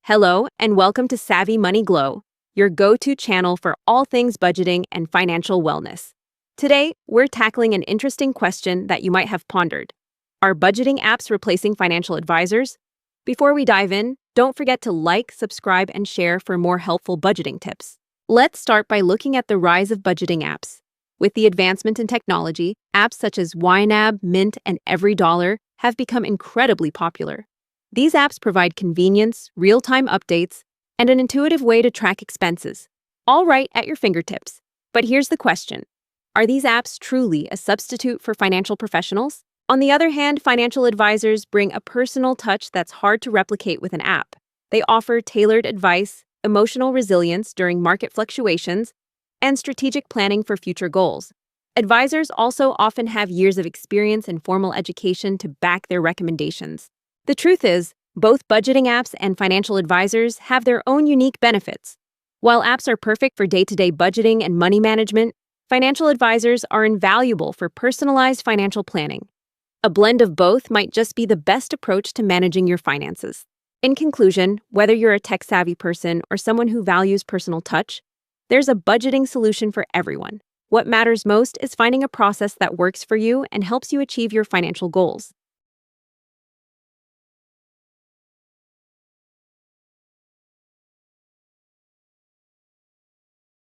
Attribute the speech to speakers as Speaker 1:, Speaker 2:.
Speaker 1: Hello, and welcome to SavvyMoneyGlow, your go-to channel for all things budgeting and financial wellness. Today, we're tackling an interesting question that you might have pondered. Are budgeting apps replacing financial advisors? Before we dive in, don't forget to like, subscribe, and share for more helpful budgeting tips. Let's start by looking at the rise of budgeting apps. With the advancement in technology, apps such as YNAB, Mint, and EveryDollar have become incredibly popular. These apps provide convenience, real-time updates, and an intuitive way to track expenses, all right at your fingertips. But here's the question. Are these apps truly a substitute for financial professionals? On the other hand, financial advisors bring a personal touch that's hard to replicate with an app. They offer tailored advice, emotional resilience during market fluctuations, and strategic planning for future goals. Advisors also often have years of experience and formal education to back their recommendations. The truth is, both budgeting apps and financial advisors have their own unique benefits. While apps are perfect for day-to-day budgeting and money management, financial advisors are invaluable for personalized financial planning. A blend of both might just be the best approach to managing your finances. In conclusion, whether you're a tech-savvy person or someone who values personal touch, there's a budgeting solution for everyone. What matters most is finding a process that works for you and helps you achieve your financial goals.